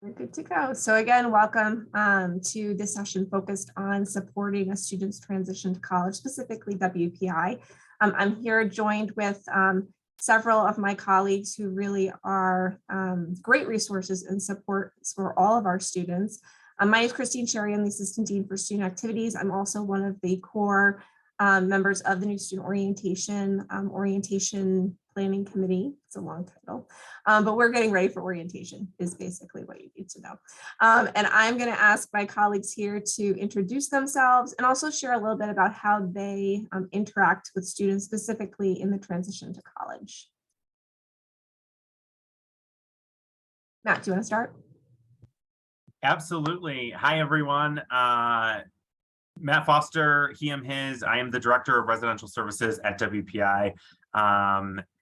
We're good to go. So again, welcome to this session focused on supporting a student's transition to college, specifically WPI. I'm here joined with several of my colleagues who really are great resources and support for all of our students. My name is Christine Sherry. I'm the Assistant Dean for Student Activities. I'm also one of the core members of the new Student Orientation Planning Committee. It's a long title, but we're getting ready for orientation is basically what you need to know. And I'm going to ask my colleagues here to introduce themselves and also share a little bit about how they interact with students specifically in the transition to college. Matt, do you want to start? Absolutely. Hi, everyone. Matt Foster, he, him, his. I am the Director of Residential Services at WPI,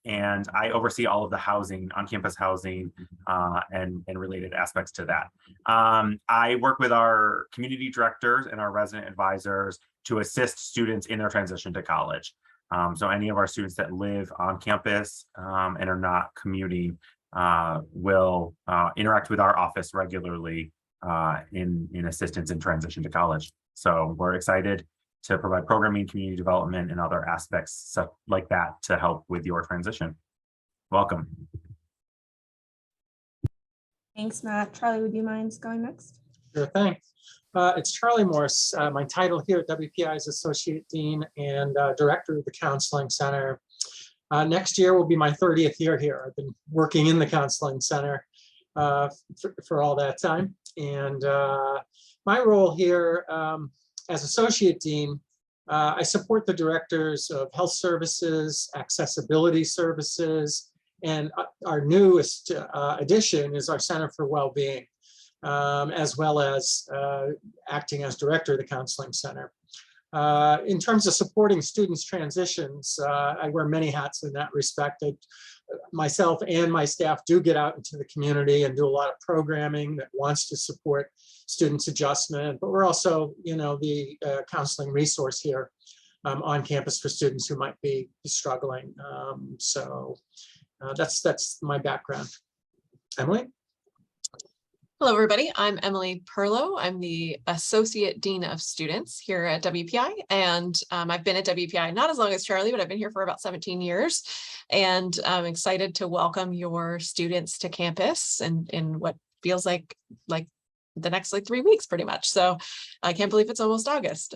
and I oversee all of the housing, on-campus housing, and related aspects to that. I work with our community directors and our resident advisors to assist students in their transition to college. So any of our students that live on campus and are not commuting will interact with our office regularly in assistance in transition to college. So we're excited to provide programming, community development, and other aspects like that to help with your transition. Welcome. Thanks, Matt. Charlie, would you mind going next? Sure, thanks. It's Charlie Morse. My title here at WPI is Associate Dean and Director of the Counseling Center. Next year will be my 30th year here. I've been working in the Counseling Center for all that time. And my role here as Associate Dean, I support the directors of health services, accessibility services, and our newest addition is our Center for Wellbeing, as well as acting as director of the Counseling Center. In terms of supporting students' transitions, I wear many hats in that respect. Myself and my staff do get out into the community and do a lot of programming that wants to support students' adjustment, but we're also, the counseling resource here on campus for students who might be struggling. So that's my background. Emily? Hello, everybody. I'm Emily Perlow. I'm the Associate Dean of Students here at WPI. And I've been at WPI not as long as Charlie, but I've been here for about 17 years. And I'm excited to welcome your students to campus and in what feels like the next 3 weeks, pretty much. So I can't believe it's almost August.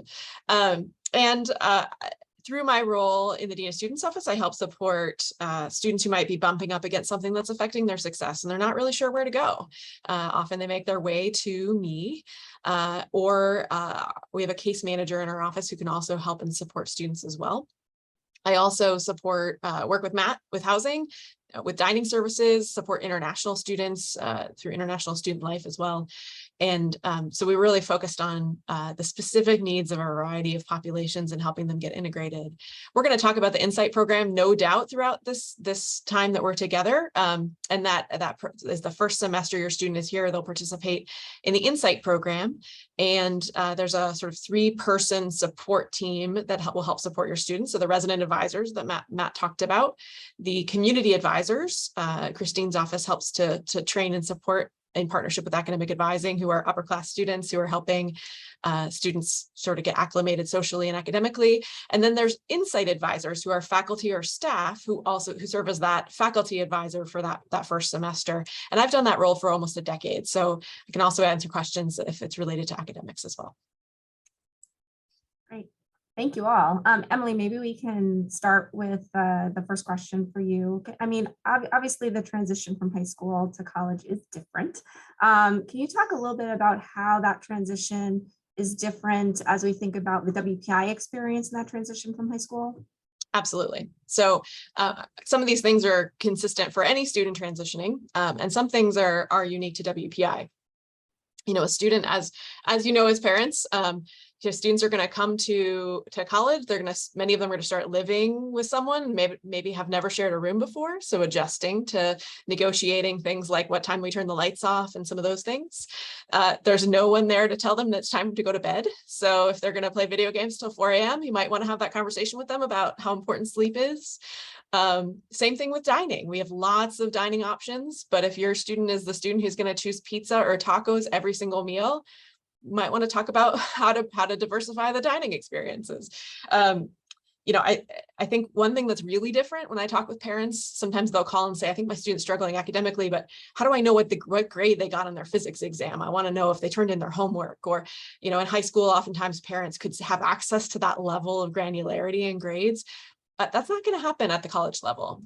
Through my role in the Dean of Students Office, I help support students who might be bumping up against something that's affecting their success and they're not really sure where to go. Often they make their way to me, or we have a case manager in our office who can also help and support students as well. I also work with Matt with housing, with dining services, support international students through International Student Life as well. And so we really focused on the specific needs of a variety of populations and helping them get integrated. We're going to talk about the Insight program, no doubt, throughout this time that we're together. And that is the first semester your student is here, they'll participate in the Insight program. And there's a sort of 3-person support team that will help support your students. So the resident advisors that Matt talked about, the community advisors, Christine's office helps to train and support in partnership with academic advising, who are upper class students who are helping students sort of get acclimated socially and academically. And then there's Insight advisors who are faculty or staff who serve as that faculty advisor for that first semester. And I've done that role for almost a decade. So I can also answer questions if it's related to academics as well. Great. Thank you all. Emily, maybe we can start with the first question for you. I mean, obviously the transition from high school to college is different. Can you talk a little bit about how that transition is different as we think about the WPI experience in that transition from high school? Absolutely. So some of these things are consistent for any student transitioning, and some things are unique to WPI. A student, as you know, as parents, students are going to come to college, many of them are going to start living with someone, maybe have never shared a room before. So adjusting to negotiating things like what time we turn the lights off and some of those things. There's no one there to tell them that it's time to go to bed. So if they're going to play video games till 4 a.m., you might want to have that conversation with them about how important sleep is. Same thing with dining. We have lots of dining options, but if your student is the student who's going to choose pizza or tacos every single meal, you might want to talk about how to diversify the dining experiences. I think one thing that's really different when I talk with parents, sometimes they'll call and say, I think my student's struggling academically, but how do I know what grade they got on their physics exam? I want to know if they turned in their homework. Or, in high school, oftentimes parents could have access to that level of granularity in grades. That's not going to happen at the college level.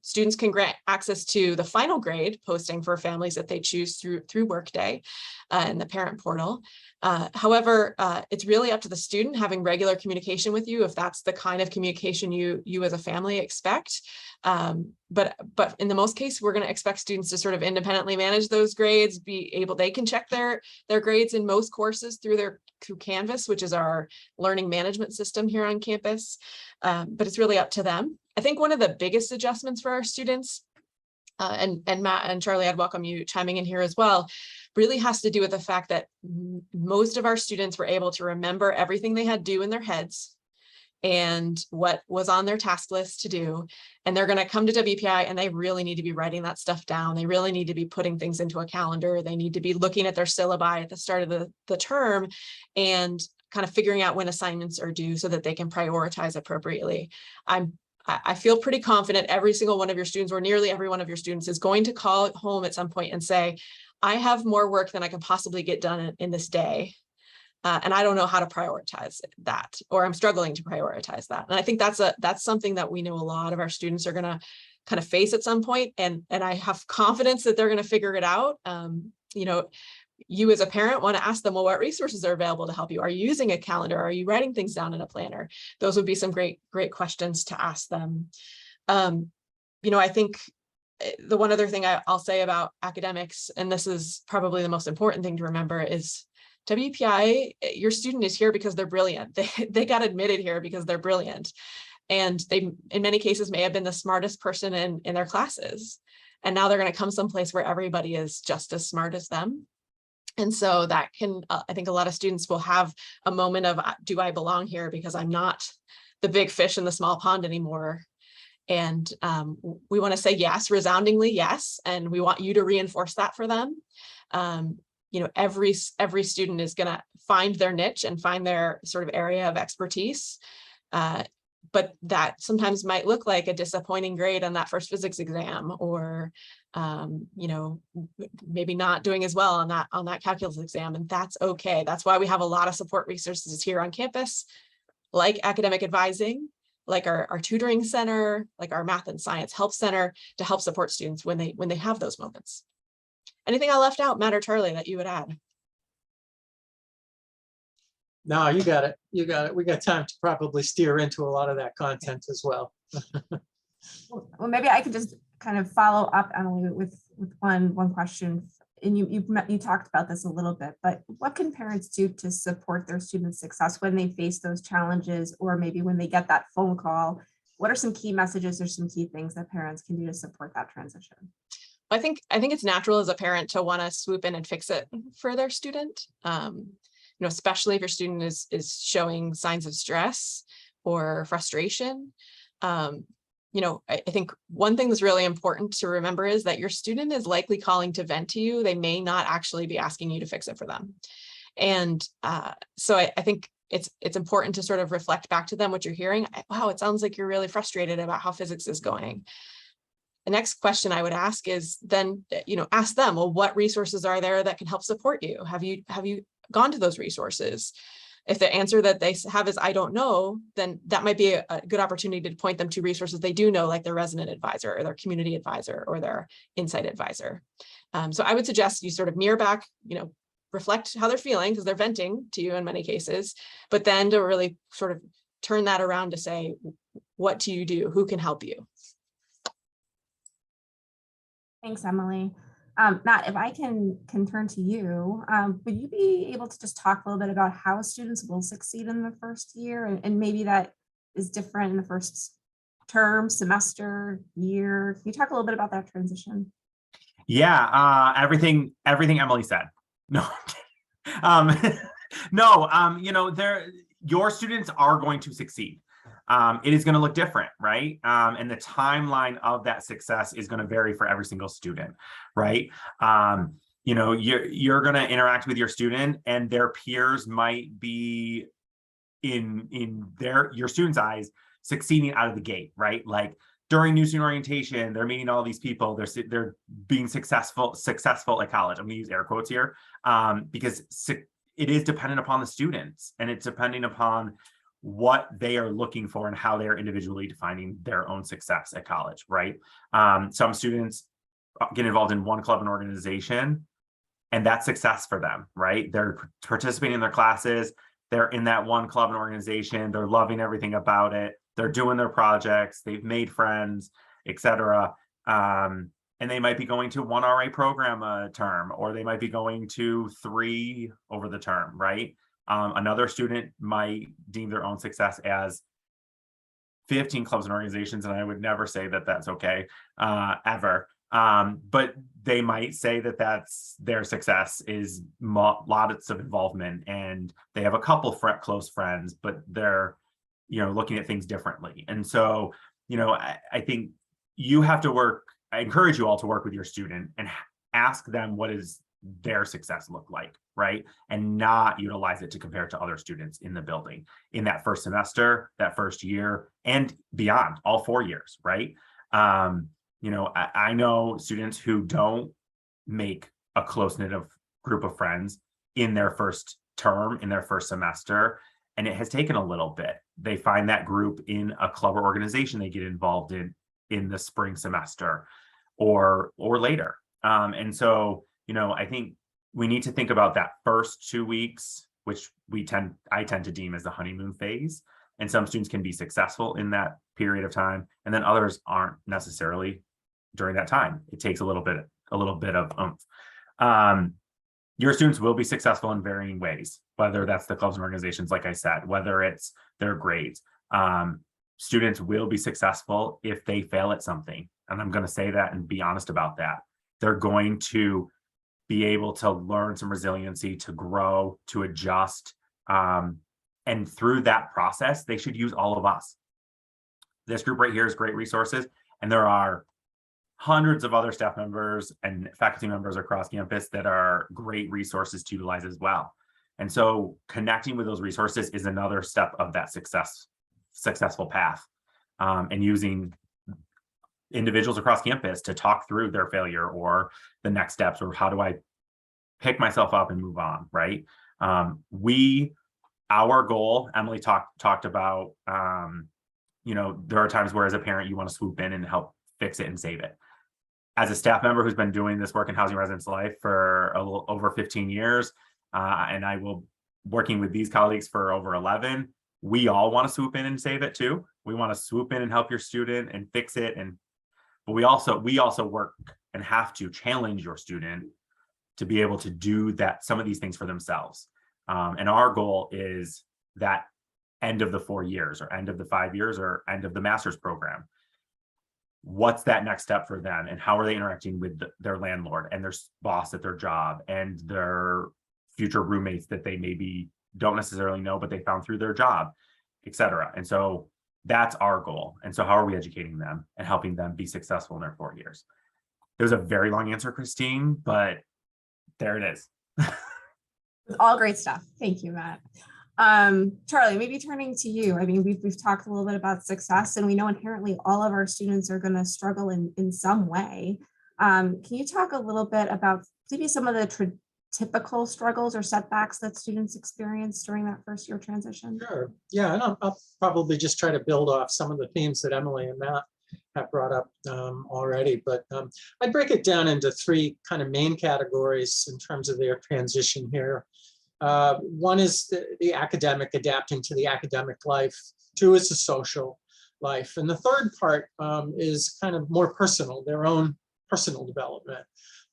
Students can grant access to the final grade posting for families that they choose through Workday and the parent portal. However, it's really up to the student having regular communication with you if that's the kind of communication you as a family expect. But in the most case, we're going to expect students to sort of independently manage those grades, they can check their grades in most courses through Canvas, which is our learning management system here on campus. But it's really up to them. I think one of the biggest adjustments for our students, and Matt and Charlie, I'd welcome you chiming in here as well, really has to do with the fact that most of our students were able to remember everything they had due in their heads and what was on their task list to do. And they're going to come to WPI and they really need to be writing that stuff down. They really need to be putting things into a calendar. They need to be looking at their syllabi at the start of the term and kind of figuring out when assignments are due so that they can prioritize appropriately. I feel pretty confident every single one of your students, or nearly every one of your students, is going to call home at some point and say, I have more work than I can possibly get done in this day. And I don't know how to prioritize that, or I'm struggling to prioritize that. And I think that's something that we know a lot of our students are going to kind of face at some point. And I have confidence that they're going to figure it out. You as a parent want to ask them, well, what resources are available to help you? Are you using a calendar? Are you writing things down in a planner? Those would be some great questions to ask them. I think the one other thing I'll say about academics, and this is probably the most important thing to remember, is WPI, your student is here because they're brilliant. They got admitted here because they're brilliant. And they, in many cases, may have been the smartest person in their classes. And now they're going to come someplace where everybody is just as smart as them. And so that can, I think a lot of students will have a moment of, do I belong here? Because I'm not the big fish in the small pond anymore. And we want to say yes, resoundingly yes. And we want you to reinforce that for them. Every student is going to find their niche and find their sort of area of expertise. But that sometimes might look like a disappointing grade on that first physics exam, or maybe not doing as well on that calculus exam, and that's okay. That's why we have a lot of support resources here on campus, like academic advising, like our tutoring center, like our math and science help center, to help support students when they have those moments. Anything I left out, Matt or Charlie, that you would add? No, you got it. You got it. We got time to probably steer into a lot of that content as well. Well, maybe I could just kind of follow up, Emily, with one question. And you talked about this a little bit, but what can parents do to support their students' success when they face those challenges, or maybe when they get that phone call? What are some key messages or some key things that parents can do to support that transition? I think it's natural as a parent to want to swoop in and fix it for their student. Especially if your student is showing signs of stress or frustration. I think one thing that's really important to remember is that your student is likely calling to vent to you. They may not actually be asking you to fix it for them. And so I think it's important to sort of reflect back to them what you're hearing. Wow, it sounds like you're really frustrated about how physics is going. The next question I would ask is then, ask them, well, what resources are there that can help support you? Have you gone to those resources? If the answer that they have is, I don't know, then that might be a good opportunity to point them to resources they do know, like their resident advisor or their community advisor or their insight advisor. So I would suggest you sort of mirror back, reflect how they're feeling, because they're venting to you in many cases, but then to really sort of turn that around to say, what do you do? Who can help you? Thanks, Emily. Matt, if I can turn to you, would you be able to just talk a little bit about how students will succeed in the first year, and maybe that is different in the first term, semester, year? Can you talk a little bit about that transition? Yeah, everything Emily said. No, um, no, your students are going to succeed. It is going to look different, right? And the timeline of that success is going to vary for every single student, right? You're going to interact with your student, and their peers might be in your student's eyes succeeding out of the gate, right? Like during new student orientation, they're meeting all these people. They're being successful at college. I'm going to use air quotes here, because it is dependent upon the students, and it's depending upon what they are looking for and how they are individually defining their own success at college, right? Some students get involved in one club and organization, and that's success for them, right? They're participating in their classes. They're in that one club and organization. They're loving everything about it. They're doing their projects. They've made friends, etc. And they might be going to one RA program a term, or they might be going to 3 over the term, right? Another student might deem their own success as 15 clubs and organizations, and I would never say that that's okay, ever. But they might say that that's their success is lots of involvement, and they have a couple close friends, but they're looking at things differently. And so I think you have to work. I encourage you all to work with your student and ask them what is their success look like, right? And not utilize it to compare to other students in the building in that first semester, that first year, and beyond, all 4 years, right? I know students who don't make a close-knit group of friends in their first term, in their first semester, and it has taken a little bit. They find that group in a club or organization they get involved in the spring semester or later. And so, I think we need to think about that first 2 weeks, which I tend to deem as the honeymoon phase. And some students can be successful in that period of time, and then others aren't necessarily during that time. It takes a little bit of oomph. Your students will be successful in varying ways, whether that's the clubs and organizations, like I said, whether it's their grades. Students will be successful if they fail at something. And I'm going to say that and be honest about that. They're going to be able to learn some resiliency, to grow, to adjust. And through that process, they should use all of us. This group right here is great resources. And there are hundreds of other staff members and faculty members across campus that are great resources to utilize as well. And so connecting with those resources is another step of that successful path, and using individuals across campus to talk through their failure or the next steps, or how do I pick myself up and move on, right? Our goal, Emily talked about, there are times where as a parent, you want to swoop in and help fix it and save it. As a staff member who's been doing this work in Housing Residence Life for a little over 15 years, and I will working with these colleagues for over 11, we all want to swoop in and save it too. We want to swoop in and help your student and fix it. But we also work and have to challenge your student to be able to do some of these things for themselves. And our goal is that end of the 4 years, or end of the 5 years, or end of the master's program. What's that next step for them, and how are they interacting with their landlord and their boss at their job and their future roommates that they maybe don't necessarily know, but they found through their job, etc. And so that's our goal. And so how are we educating them and helping them be successful in their 4 years? It was a very long answer, Christine, but there it is. All great stuff. Thank you, Matt. Charlie, maybe turning to you. I mean, we've talked a little bit about success, and we know inherently all of our students are going to struggle in some way. Can you talk a little bit about maybe some of the typical struggles or setbacks that students experience during that first year transition? Sure. Yeah, and I'll probably just try to build off some of the themes that Emily and Matt have brought up already, but I'd break it down into 3 kind of main categories in terms of their transition here. One is the academic, adapting to the academic life. 2 is the social life. And the third part is kind of more personal, their own personal development.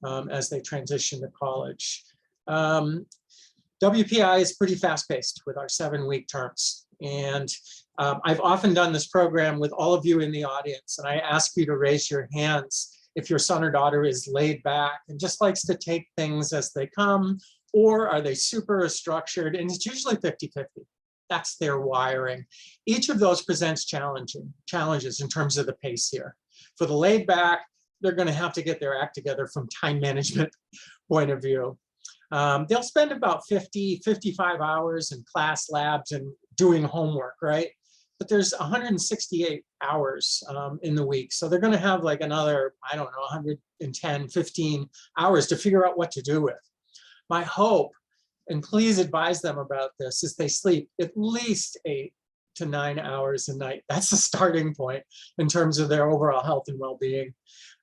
as they transition to college. WPI is pretty fast-paced with our 7-week terms. And I've often done this program with all of you in the audience, and I ask you to raise your hands if your son or daughter is laid back and just likes to take things as they come, or are they super structured? And it's usually 50-50. That's their wiring. Each of those presents challenges in terms of the pace here. For the laid back, they're going to have to get their act together from time management point of view. They'll spend about 55 hours in class labs and doing homework, right? But there's 168 hours in the week. So they're going to have like another, I don't know, 110, 15 hours to figure out what to do with. My hope, and please advise them about this, is they sleep at least 8 to 9 hours a night. That's the starting point in terms of their overall health and well-being.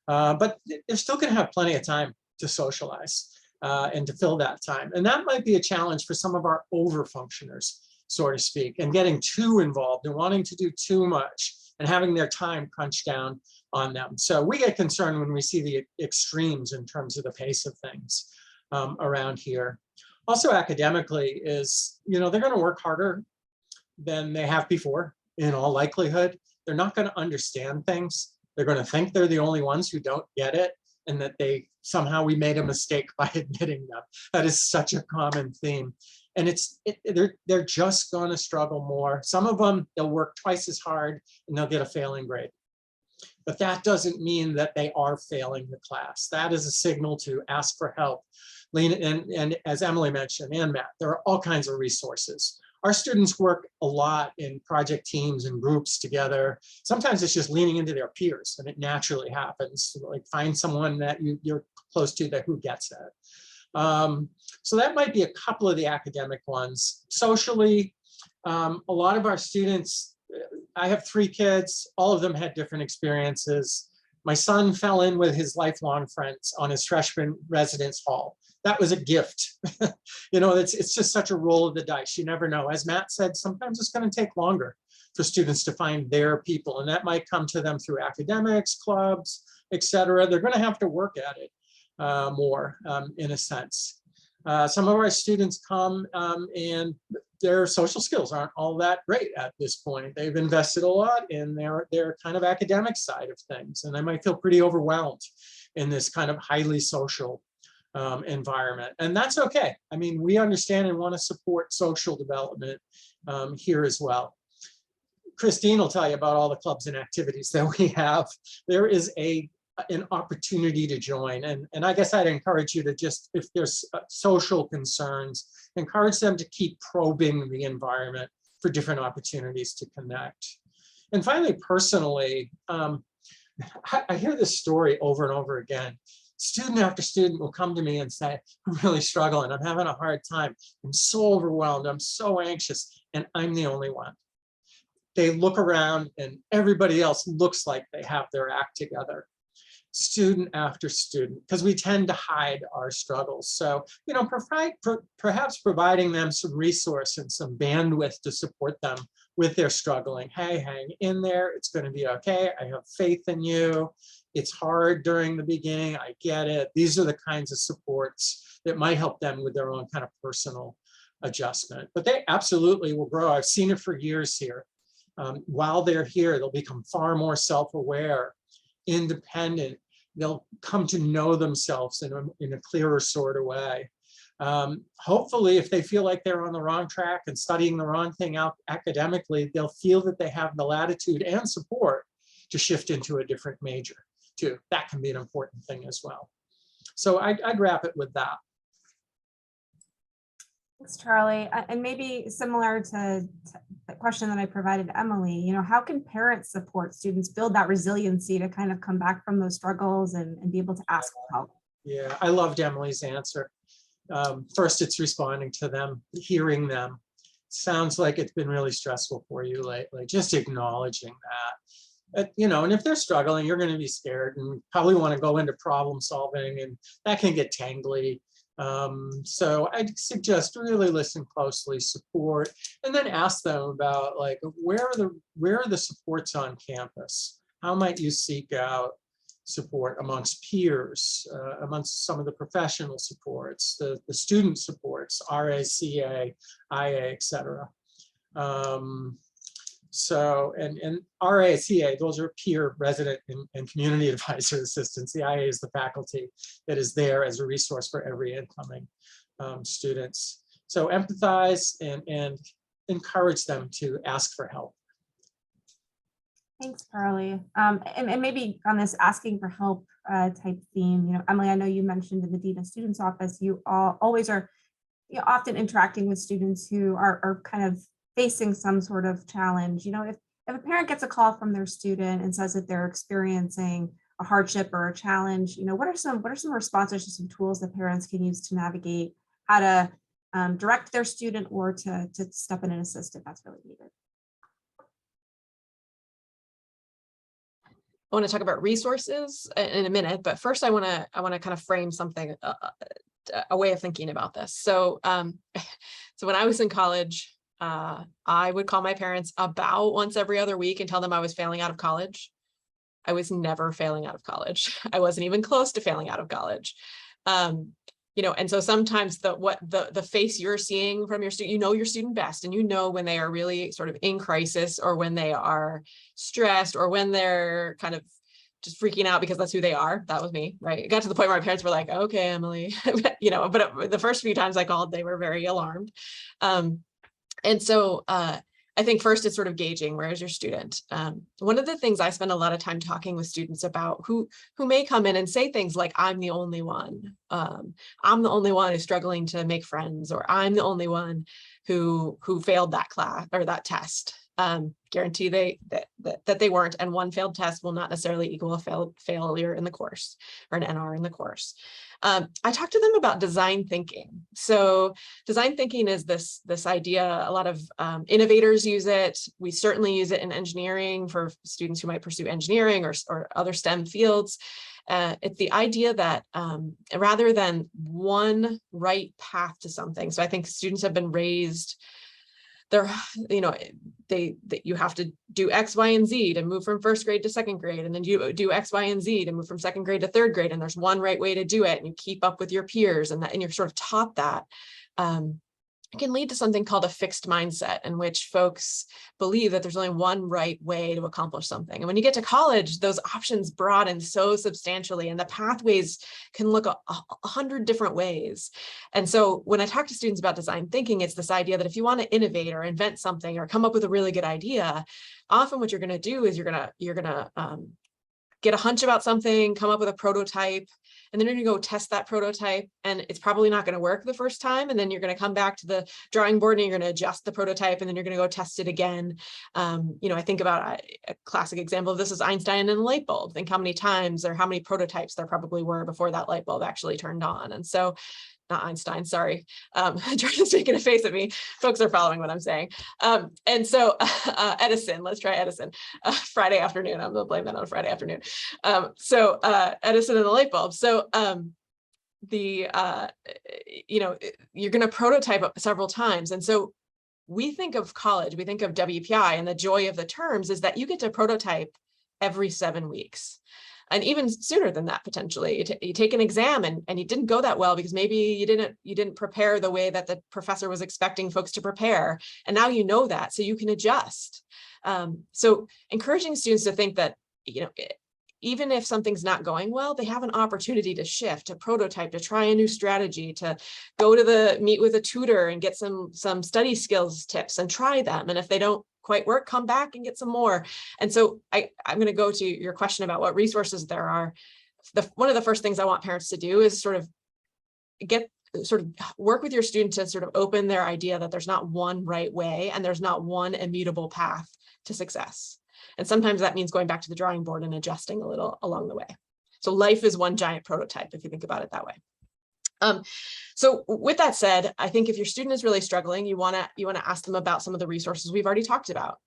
But they're still going to have plenty of time to socialize and to fill that time. And that might be a challenge for some of our over-functioners, so to speak, and getting too involved and wanting to do too much and having their time crunched down on them. So we get concerned when we see the extremes in terms of the pace of things around here. Also academically is, they're going to work harder than they have before in all likelihood. They're not going to understand things. They're going to think they're the only ones who don't get it, and that somehow we made a mistake by admitting them. That is such a common theme. And they're just going to struggle more. Some of them, they'll work twice as hard and they'll get a failing grade. But that doesn't mean that they are failing the class. That is a signal to ask for help. And as Emily mentioned, and Matt, there are all kinds of resources. Our students work a lot in project teams and groups together. Sometimes it's just leaning into their peers, and it naturally happens. Like find someone that you're close to that who gets it. So that might be a couple of the academic ones. Socially, a lot of our students, I have 3 kids, all of them had different experiences. My son fell in with his lifelong friends on his freshman residence hall. That was a gift. It's just such a roll of the dice. You never know. As Matt said, sometimes it's going to take longer for students to find their people, and that might come to them through academics, clubs, etc. They're going to have to work at it more in a sense. Some of our students come and their social skills aren't all that great at this point. They've invested a lot in their kind of academic side of things, and they might feel pretty overwhelmed in this kind of highly social environment. And that's okay. I mean, we understand and want to support social development here as well. Christine will tell you about all the clubs and activities that we have. There is an opportunity to join. And I guess I'd encourage you to just, if there's social concerns, encourage them to keep probing the environment for different opportunities to connect. And finally, personally, I hear this story over and over again. Student after student will come to me and say, I'm really struggling. I'm having a hard time. I'm so overwhelmed. I'm so anxious. And I'm the only one. They look around and everybody else looks like they have their act together. Student after student, because we tend to hide our struggles. So, perhaps providing them some resource and some bandwidth to support them with their struggling. Hey, hang in there. It's going to be okay. I have faith in you. It's hard during the beginning. I get it. These are the kinds of supports that might help them with their own kind of personal adjustment. But they absolutely will grow. I've seen it for years here. While they're here, they'll become far more self-aware, independent. They'll come to know themselves in a clearer sort of way. Hopefully, if they feel like they're on the wrong track and studying the wrong thing out academically, they'll feel that they have the latitude and support to shift into a different major too. That can be an important thing as well. So I'd wrap it with that. Thanks, Charlie. And maybe similar to the question that I provided Emily, how can parents support students build that resiliency to kind of come back from those struggles and be able to ask for help? Yeah, I loved Emily's answer. First, it's responding to them, hearing them. Sounds like it's been really stressful for you lately. Just acknowledging that. And if they're struggling, you're going to be scared and probably want to go into problem solving, and that can get tangly. So I'd suggest really listen closely, support, and then ask them about where are the supports on campus? How might you seek out support amongst peers, amongst some of the professional supports, the student supports, RACA, IA, et cetera. So, and RACA, those are peer, resident, and community advisor assistants. The IA is the faculty that is there as a resource for every incoming students. So empathize and encourage them to ask for help. Thanks, Carly. And maybe on this asking for help type theme, you know, Emily, I know you mentioned in the Dean of Students Office, you always are, you know, often interacting with students who are kind of facing some sort of challenge. You know, if a parent gets a call from their student and says that they're experiencing a hardship or a challenge, you know, what are some responses to some tools that parents can use to navigate how to direct their student or to step in and assist if that's really needed? I want to talk about resources in a minute, but first I want to kind of frame something, a way of thinking about this. So, so when I was in college, I would call my parents about once every other week and tell them I was failing out of college. I was never failing out of college. I wasn't even close to failing out of college. You know, and so sometimes the face you're seeing from your student, you know your student best, and you know when they are really sort of in crisis, or when they are stressed, or when they're kind of just freaking out because that's who they are. That was me, right? It got to the point where my parents were like, okay, Emily, you know, but the first few times I called, they were very alarmed. And so I think first it's sort of gauging, where is your student? One of the things I spend a lot of time talking with students about who may come in and say things like, I'm the only one. I'm the only one who's struggling to make friends, or I'm the only one who failed that class or that test. Guarantee that they weren't, and one failed test will not necessarily equal a failure in the course, or an NR in the course. I talked to them about design thinking. So design thinking is this idea, a lot of innovators use it. We certainly use it in engineering for students who might pursue engineering or other STEM fields. It's the idea that rather than one right path to something, so I think students have been raised, you know, you have to do X, Y, and Z to move from first grade to second grade, and then you do X, Y, and Z to move from second grade to third grade, and there's one right way to do it, and you keep up with your peers, and you're sort of taught that. It can lead to something called a fixed mindset, in which folks believe that there's only one right way to accomplish something. And when you get to college, those options broaden so substantially, and the pathways can look 100 different ways. And so when I talk to students about design thinking, it's this idea that if you want to innovate or invent something or come up with a really good idea, often what you're going to do is you're going to get a hunch about something, come up with a prototype, and then you're going to go test that prototype, and it's probably not going to work the first time. And then you're going to come back to the drawing board and you're going to adjust the prototype, and then you're going to go test it again. You know, I think about a classic example of this is Einstein and the light bulb. Think how many times or how many prototypes there probably were before that light bulb actually turned on. And so, not Einstein, sorry. Jordan's making a face at me. Folks are following what I'm saying. And so Edison, let's try Edison. Friday afternoon, I'm gonna blame that on a Friday afternoon. So Edison and the light bulb. So you know, you're gonna prototype several times. And so we think of college, we think of WPI, and the joy of the terms is that you get to prototype every 7 weeks. And even sooner than that, potentially. You take an exam and you didn't go that well because maybe you didn't prepare the way that the professor was expecting folks to prepare. And now you know that, so you can adjust. So encouraging students to think that, you know, even if something's not going well, they have an opportunity to shift, to prototype, to try a new strategy, to go to meet with a tutor and get some study skills tips and try them. And if they don't quite work, come back and get some more. And so I'm going to go to your question about what resources there are. One of the first things I want parents to do is sort of work with your student to sort of open their idea that there's not one right way and there's not one immutable path to success. And sometimes that means going back to the drawing board and adjusting a little along the way. So life is one giant prototype, if you think about it that way. So with that said, I think if your student is really struggling, you want to ask them about some of the resources we've already talked about.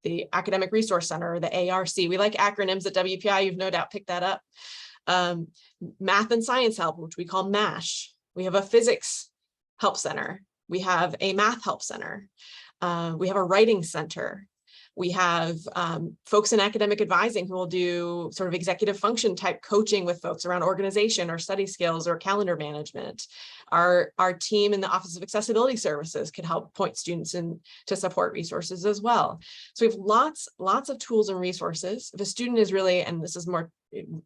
The Academic Resource Center, or the ARC. We like acronyms at WPI. You've no doubt picked that up. Math and Science Help, which we call MASH. We have a Physics Help Center. We have a Math Help Center. We have a Writing Center. We have folks in academic advising who will do sort of executive function type coaching with folks around organization or study skills or calendar management. Our team in the Office of Accessibility Services could help point students in to support resources as well. So we have lots of tools and resources. If a student is really, and this is more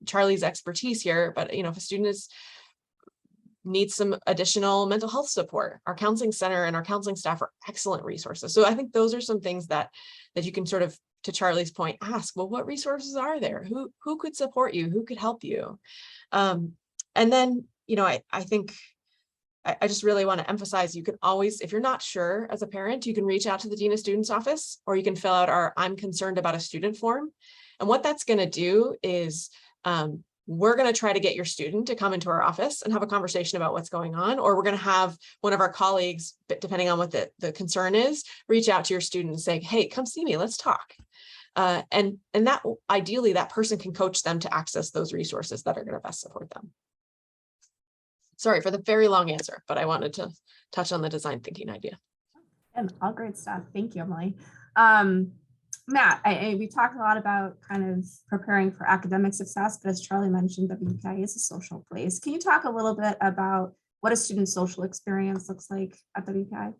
Charlie's expertise here, but if a student needs some additional mental health support, our counseling center and our counseling staff are excellent resources. So I think those are some things that you can sort of, to Charlie's point, ask, well, what resources are there? Who could support you? Who could help you? And then, I think I just really want to emphasize, you can always, if you're not sure as a parent, you can reach out to the Dean of Students office, or you can fill out our I'm concerned about a student form. And what that's going to do is we're going to try to get your student to come into our office and have a conversation about what's going on, or we're going to have one of our colleagues, depending on what the concern is, reach out to your student and say, hey, come see me, let's talk. And that ideally that person can coach them to access those resources that are going to best support them. Sorry for the very long answer, but I wanted to touch on the design thinking idea. And all great stuff. Thank you, Emily. Matt, we talked a lot about kind of preparing for academic success, but as Charlie mentioned, WPI is a social place. Can you talk a little bit about what a student social experience looks like at WPI?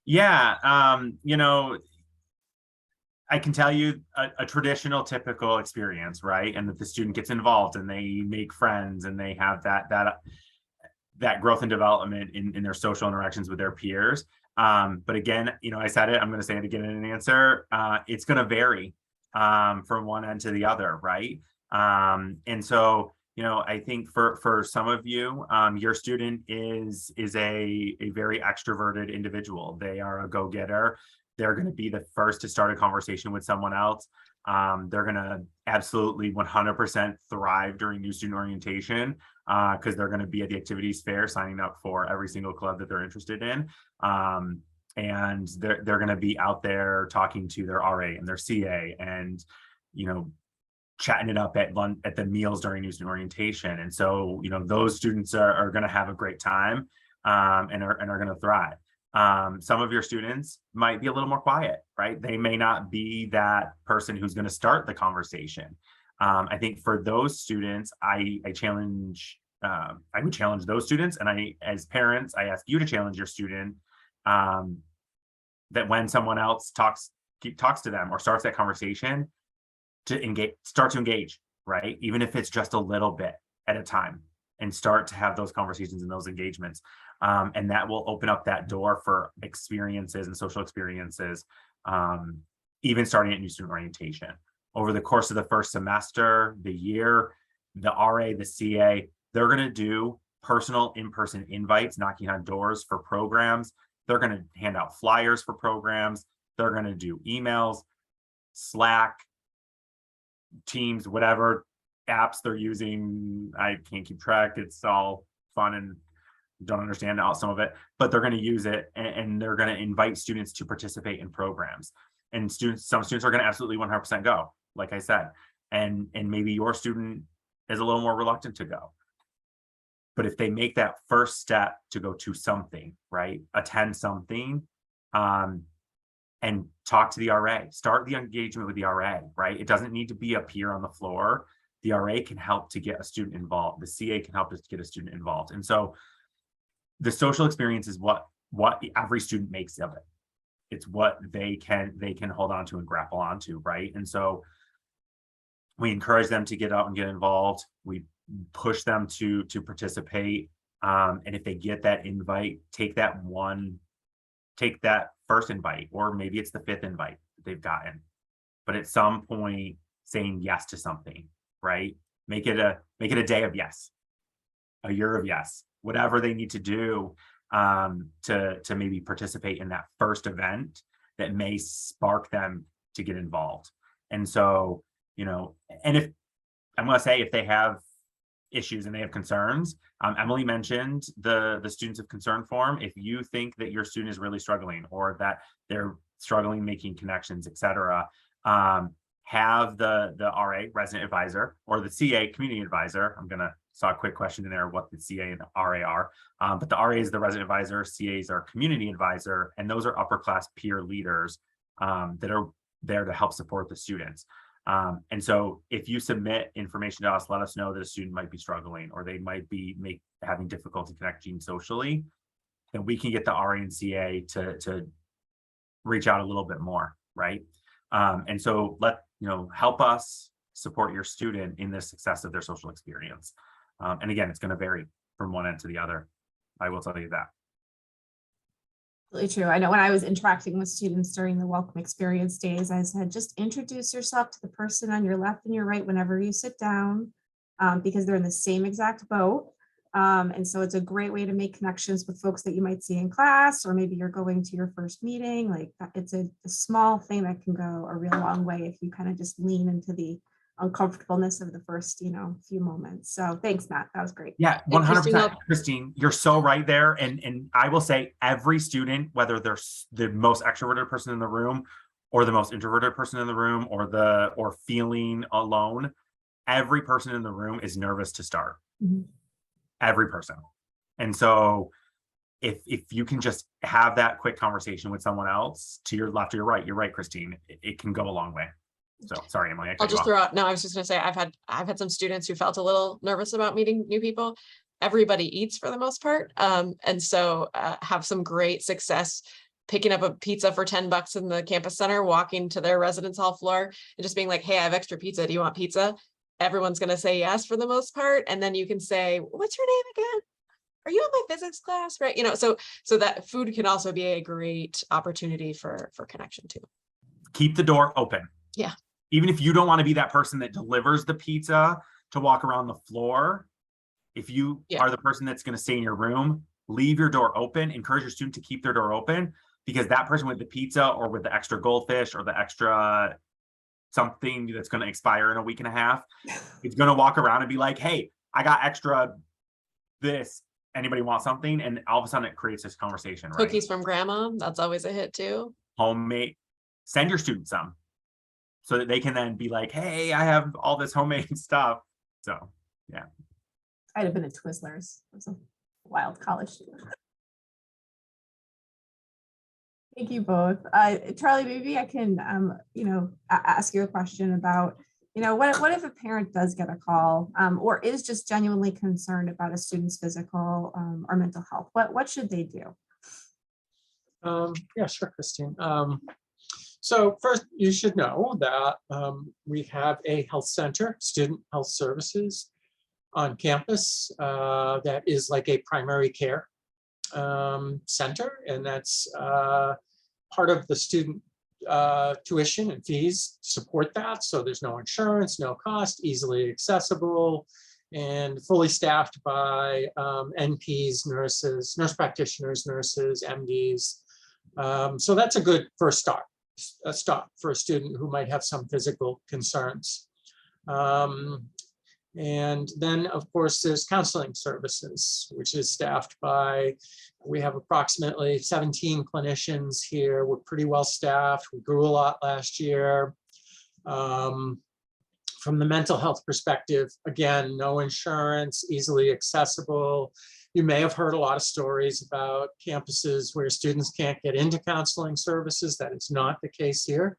Yeah, I can tell you a traditional, typical experience, right? And that the student gets involved and they make friends and they have that growth and development in their social interactions with their peers. But again, I said it, I'm going to say it again in an answer. It's going to vary from one end to the other, right? And so, I think for some of you, your student is a very extroverted individual. They are a go-getter. They're going to be the first to start a conversation with someone else. They're going to absolutely 100% thrive during new student orientation because they're going to be at the activities fair, signing up for every single club that they're interested in. And they're going to be out there talking to their RA and their CA and, chatting it up at the meals during new student orientation. And so, those students are going to have a great time and are going to thrive. Some of your students might be a little more quiet, right? They may not be that person who's going to start the conversation. I think for those students, I would challenge those students. And as parents, I ask you to challenge your student that when someone else talks to them or starts that conversation, to start to engage, right? Even if it's just a little bit at a time, and start to have those conversations and those engagements. And that will open up that door for experiences and social experiences, even starting at new student orientation. Over the course of the first semester, the year, the RA, the CA, they're going to do personal in-person invites, knocking on doors for programs. They're going to hand out flyers for programs. They're going to do emails, Slack, Teams, whatever apps they're using. I can't keep track. It's all fun and don't understand some of it, but they're going to use it and they're going to invite students to participate in programs. And some students are going to absolutely 100% go, like I said, and maybe your student is a little more reluctant to go. But if they make that first step to go to something, right, attend something, and talk to the RA, start the engagement with the RA, right? It doesn't need to be a peer on the floor. The RA can help to get a student involved. The CA can help us to get a student involved. And so the social experience is what every student makes of it. It's what they can hold on to and grapple onto, right? And so we encourage them to get out and get involved. We push them to participate. And if they get that invite, take that first invite, or maybe it's the fifth invite that they've gotten. But at some point, saying yes to something, right? Make it a day of yes, a year of yes, whatever they need to do to maybe participate in that first event that may spark them to get involved. And so, and if I'm going to say, if they have issues and they have concerns, Emily mentioned the students of concern form. If you think that your student is really struggling or that they're struggling making connections, etc., have the RA, resident advisor, or the CA, community advisor. Saw a quick question in there what the CA and the RA are, but the RA is the resident advisor, CAs are community advisor, and those are upper class peer leaders that are there to help support the students. And so if you submit information to us, let us know that a student might be struggling or they might be having difficulty connecting socially, then we can get the RNCA to reach out a little bit more, right? And so help us support your student in the success of their social experience. And again, it's going to vary from one end to the other. I will tell you that. Really true. I know when I was interacting with students during the welcome experience days, I said, just introduce yourself to the person on your left and your right whenever you sit down, because they're in the same exact boat. And so it's a great way to make connections with folks that you might see in class, or maybe you're going to your first meeting. Like it's a small thing that can go a real long way if you kind of just lean into the uncomfortableness of the first, few moments. So thanks, Matt. That was great. Yeah, 100%. Christine, you're so right there. And I will say every student, whether they're the most extroverted person in the room or the most introverted person in the room or feeling alone, every person in the room is nervous to start. Mm-hmm. Every person. And so if you can just have that quick conversation with someone else to your left or your right, you're right, Christine, it can go a long way. So sorry, Emily. I'll just throw out, no, I was just gonna say, I've had some students who felt a little nervous about meeting new people. Everybody eats for the most part. And so have some great success picking up a pizza for $10 in the campus center, walking to their residence hall floor and just being like, hey, I have extra pizza. Do you want pizza? Everyone's going to say yes for the most part. And then you can say, what's your name again? Are you in my physics class? Right. So that food can also be a great opportunity for connection too. Keep the door open. Yeah. Even if you don't want to be that person that delivers the pizza to walk around the floor, if you are the person that's going to stay in your room, leave your door open, encourage your student to keep their door open, because that person with the pizza or with the extra goldfish or the extra something that's going to expire in a week and a half, it's going to walk around and be like, hey, I got extra this. Anybody want something? And all of a sudden it creates this conversation, right? Cookies from grandma. That's always a hit too. Homemade. Send your students some so that they can then be like, hey, I have all this homemade stuff. So, yeah. I'd have been at Twizzlers. I was a wild college student. Thank you both. Charlie, maybe I can, ask you a question about, what if a parent does get a call or is just genuinely concerned about a student's physical or mental health? What should they do? Yeah, sure, Christine. So first, you should know that we have a health center, Student Health Services, on campus that is like a primary care center, and that's part of the student tuition and fees support that. So there's no insurance, no cost, easily accessible, and fully staffed by NPs, nurses, nurse practitioners, nurses, MDs. So that's a good first stop for a student who might have some physical concerns. And then, of course, there's counseling services, which is staffed by, we have approximately 17 clinicians here. We're pretty well staffed. We grew a lot last year. From the mental health perspective, again, no insurance, easily accessible. You may have heard a lot of stories about campuses where students can't get into counseling services. That is not the case here.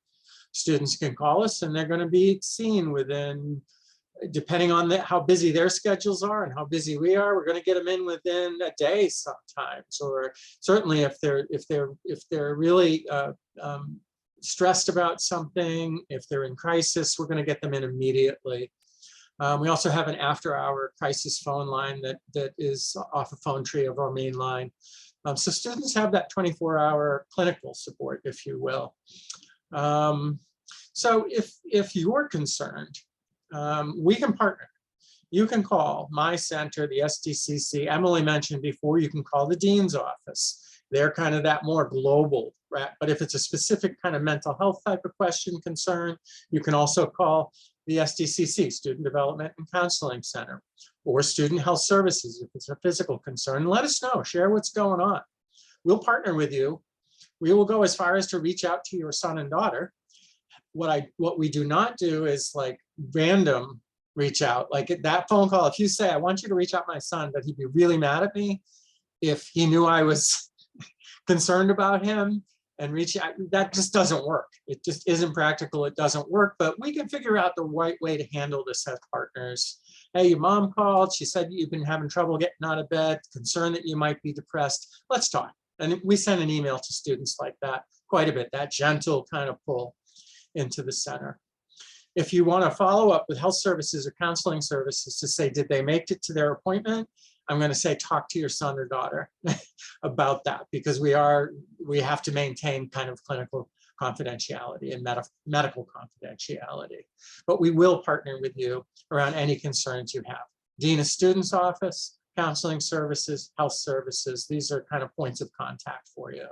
Students can call us and they're going to be seen within, depending on how busy their schedules are and how busy we are, we're going to get them in within a day sometimes, or certainly if they're really stressed about something, if they're in crisis, we're going to get them in immediately. We also have an after-hour crisis phone line that is off a phone tree of our main line. So students have that 24-hour clinical support, if you will. So if you're concerned, we can partner. You can call my center, the SDCC. Emily mentioned before, you can call the dean's office. They're kind of that more global, right? But if it's a specific kind of mental health type of question, concern, you can also call the SDCC, Student Development and Counseling Center, or Student Health Services if it's a physical concern. Let us know, share what's going on. We'll partner with you. We will go as far as to reach out to your son and daughter. What we do not do is like random reach out, like that phone call. If you say, I want you to reach out my son, but he'd be really mad at me if he knew I was concerned about him and reach out. That just doesn't work. It just isn't practical. It doesn't work, but we can figure out the right way to handle this as partners. Hey, your mom called. She said you've been having trouble getting out of bed, concerned that you might be depressed. Let's talk. And we send an email to students like that quite a bit, that gentle kind of pull into the center. If you want to follow up with health services or counseling services to say, did they make it to their appointment? I'm going to say, talk to your son or daughter about that, because we have to maintain kind of clinical confidentiality and medical confidentiality. But we will partner with you around any concerns you have. Dean of Students Office, counseling services, health services, these are kind of points of contact for you.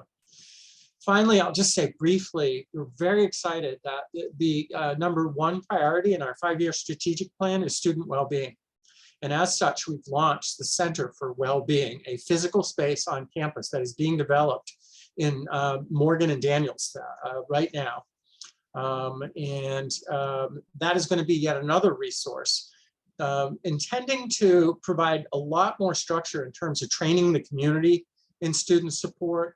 Finally, I'll just say briefly, we're very excited that the number one priority in our 5-year strategic plan is student well-being. And as such, we've launched the Center for Wellbeing, a physical space on campus that is being developed in Morgan and Daniels right now. That is going to be yet another resource, intending to provide a lot more structure in terms of training the community in student support,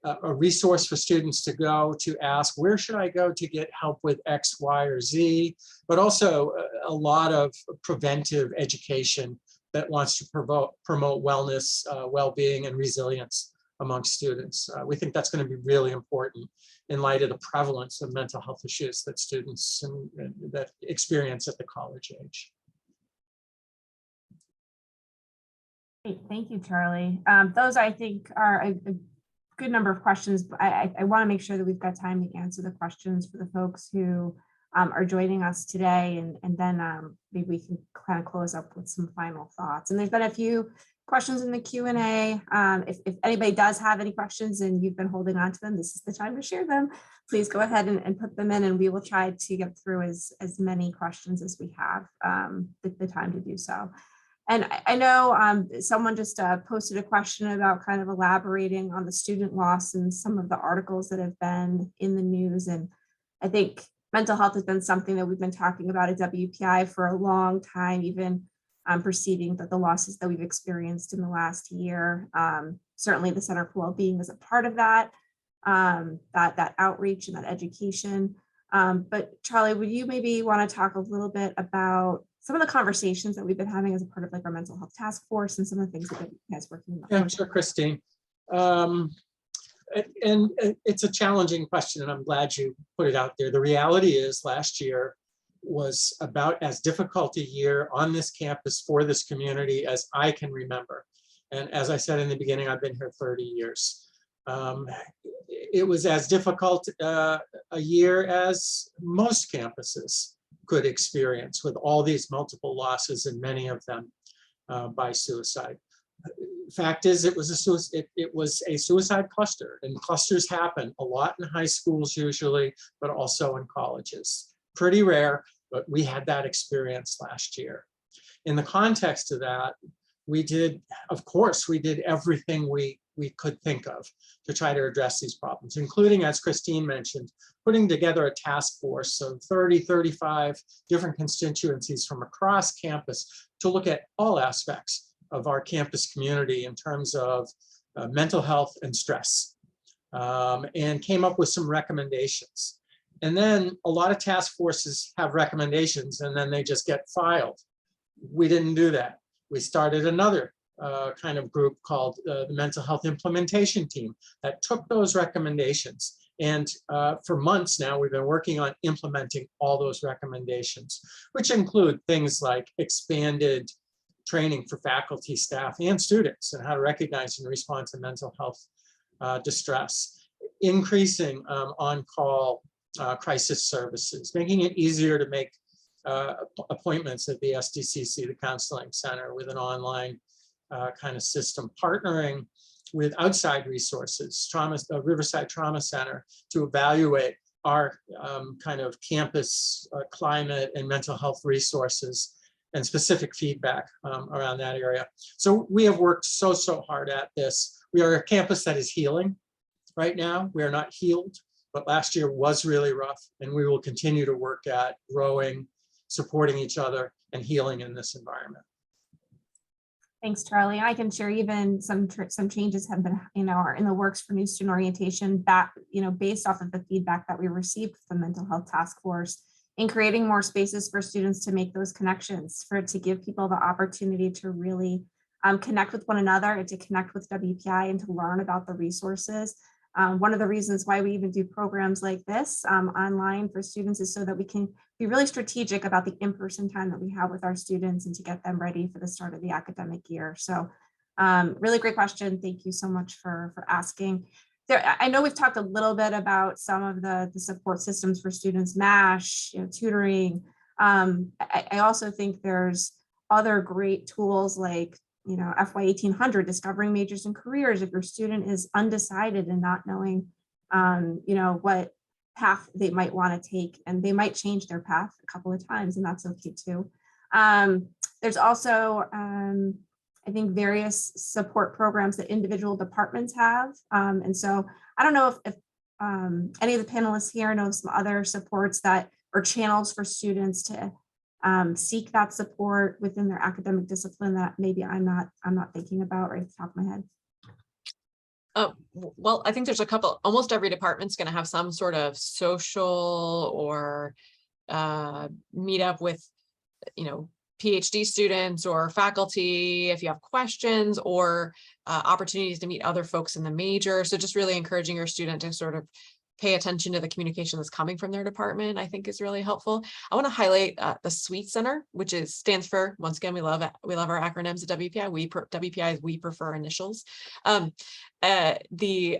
a resource for students to go to ask, where should I go to get help with X, Y, or Z, but also a lot of preventive education that wants to promote wellness, well-being, and resilience among students. We think that's going to be really important in light of the prevalence of mental health issues that students that experience at the college age. Great, thank you, Charlie. Those, I think, are a good number of questions, but I want to make sure that we've got time to answer the questions for the folks who are joining us today, and then maybe we can kind of close up with some final thoughts. And there's been a few questions in the Q&A. If anybody does have any questions and you've been holding on to them, this is the time to share them. Please go ahead and put them in, and we will try to get through as many questions as we have the time to do so. And I know someone just posted a question about kind of elaborating on the student loss and some of the articles that have been in the news. And I think mental health has been something that we've been talking about at WPI for a long time, even preceding the losses that we've experienced in the last year. Certainly the Center for Wellbeing is a part of that, that outreach and that education. But Charlie, would you maybe want to talk a little bit about some of the conversations that we've been having as a part of like our mental health task force and some of the things that you guys are working on? Yeah, sure, Christine. And it's a challenging question, and I'm glad you put it out there. The reality is last year was about as difficult a year on this campus for this community as I can remember. And as I said in the beginning, I've been here 30 years. It was as difficult a year as most campuses could experience, with all these multiple losses and many of them by suicide. Fact is, it was a suicide cluster, and clusters happen a lot in high schools usually, but also in colleges. Pretty rare, but we had that experience last year. In the context of that, we did everything we could think of to try to address these problems, including, as Christine mentioned, putting together a task force of 30, 35 different constituencies from across campus to look at all aspects of our campus community in terms of mental health and stress, and came up with some recommendations. And then a lot of task forces have recommendations and then they just get filed. We didn't do that. We started another kind of group called the Mental Health Implementation Team that took those recommendations. And for months now, we've been working on implementing all those recommendations, which include things like expanded training for faculty, staff, and students and how to recognize and respond to mental health distress, increasing on-call crisis services, making it easier to make appointments at the SDCC, the Counseling Center, with an online kind of system, partnering with outside resources, Riverside Trauma Center, to evaluate our kind of campus climate and mental health resources and specific feedback around that area. So we have worked so hard at this. We are a campus that is healing right now. We are not healed, but last year was really rough, and we will continue to work at growing, supporting each other, and healing in this environment. Thanks, Charlie. I can share even some changes have been, are in the works for new student orientation back, based off of the feedback that we received from the mental health task force, in creating more spaces for students to make those connections, for it to give people the opportunity to really connect with one another and to connect with WPI and to learn about the resources. One of the reasons why we even do programs like this online for students is so that we can be really strategic about the in-person time that we have with our students and to get them ready for the start of the academic year. So really great question. Thank you so much for asking. I know we've talked a little bit about some of the support systems for students, MASH, tutoring. I also think there's other great tools like FY 1800, discovering majors and careers. If your student is undecided and not knowing, what path they might want to take, and they might change their path a couple of times, and that's okay too. There's also, I think, various support programs that individual departments have. And so I don't know if any of the panelists here know some other supports that or channels for students to seek that support within their academic discipline that maybe I'm not thinking about right at the top of my head. Well, I think there's a couple. Almost every department's going to have some sort of social or meet up with, PhD students or faculty if you have questions, or opportunities to meet other folks in the major. So just really encouraging your student to sort of pay attention to the communication that's coming from their department, I think is really helpful. I want to highlight the SWEET Center, which stands for, once again, we love our acronyms at WPI. WPI is we prefer initials. The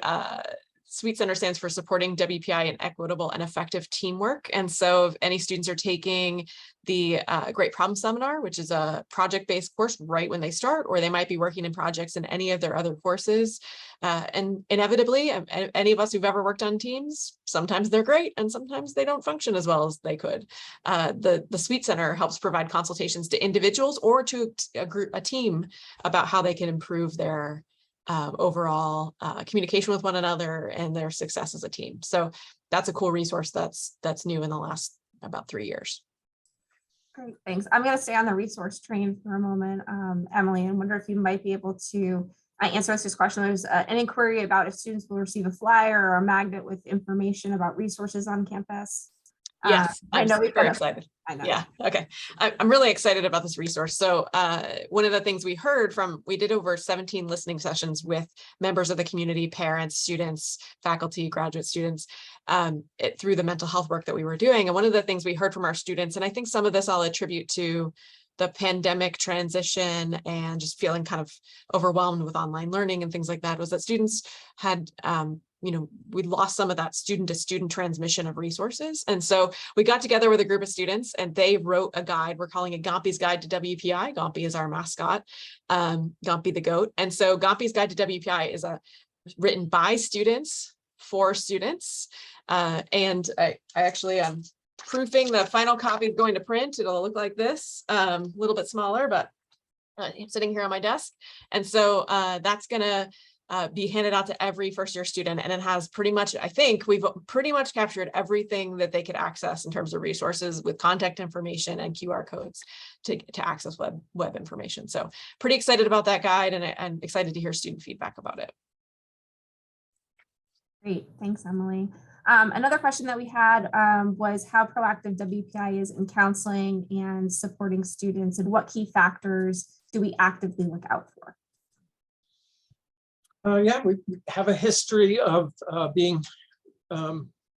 SWEET Center stands for Supporting WPI in Equitable and Effective Teamwork. And so if any students are taking the Great Problem Seminar, which is a project-based course right when they start, or they might be working in projects in any of their other courses. And inevitably, any of us who've ever worked on teams, sometimes they're great and sometimes they don't function as well as they could. The SWEET Center helps provide consultations to individuals or to a team about how they can improve their overall communication with one another and their success as a team. So that's a cool resource that's new in the last about 3 years. Great, thanks. I'm going to stay on the resource train for a moment, Emily, and wonder if you might be able to answer us this question. There's an inquiry about if students will receive a flyer or a magnet with information about resources on campus. Yes, I know we're excited. I know. Yeah, okay. I'm really excited about this resource. So one of the things we heard we did over 17 listening sessions with members of the community, parents, students, faculty, graduate students, through the mental health work that we were doing. And one of the things we heard from our students, and I think some of this I'll attribute to the pandemic transition and just feeling kind of overwhelmed with online learning and things like that, was that students had we lost some of that student to student transmission of resources. And so we got together with a group of students and they wrote a guide. We're calling it Gompy's Guide to WPI. Gompy is our mascot, Gompy the goat. And so Gompy's Guide to WPI is written by students for students. And I actually am proofing the final copy is going to print. It'll look like this, a little bit smaller, but sitting here on my desk. And so that's going to be handed out to every first year student. And it has pretty much, I think we've pretty much captured everything that they could access in terms of resources with contact information and QR codes to access web information. So pretty excited about that guide, and I'm excited to hear student feedback about it. Great, thanks, Emily. Another question that we had was how proactive WPI is in counseling and supporting students, and what key factors do we actively look out for? Yeah, we have a history of being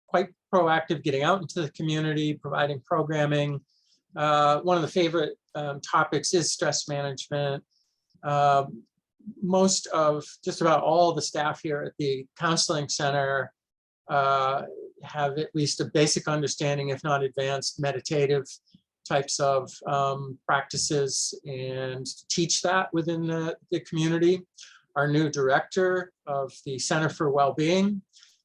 quite proactive, getting out into the community, providing programming. One of the favorite topics is stress management. Just about all the staff here at the counseling center have at least a basic understanding, if not advanced, meditative types of practices, and teach that within the community. Our new director of the Center for Wellbeing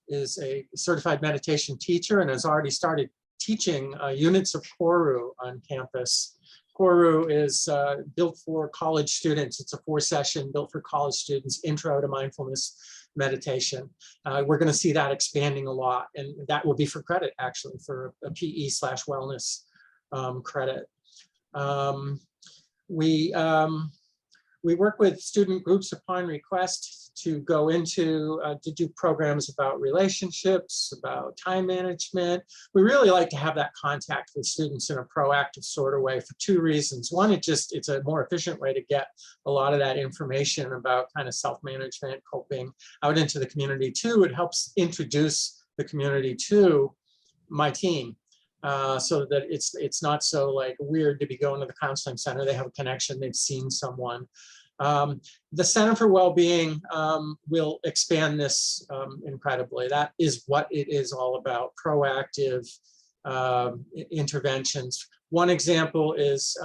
is a certified meditation teacher and has already started teaching units of Koru on campus. Koru is built for college students. It's a 4-session built for college students, intro to mindfulness meditation. We're going to see that expanding a lot, and that will be for credit, actually, for a PE/wellness credit. We work with student groups upon request to go into, to do programs about relationships, about time management. We really like to have that contact with students in a proactive sort of way for two reasons. One, it's a more efficient way to get a lot of that information about kind of self-management, coping out into the community. Two, it helps introduce the community to my team. So that it's not so like weird to be going to the counseling center. They have a connection, they've seen someone. The Center for Wellbeing will expand this incredibly. That is what it is all about, proactive interventions. One example is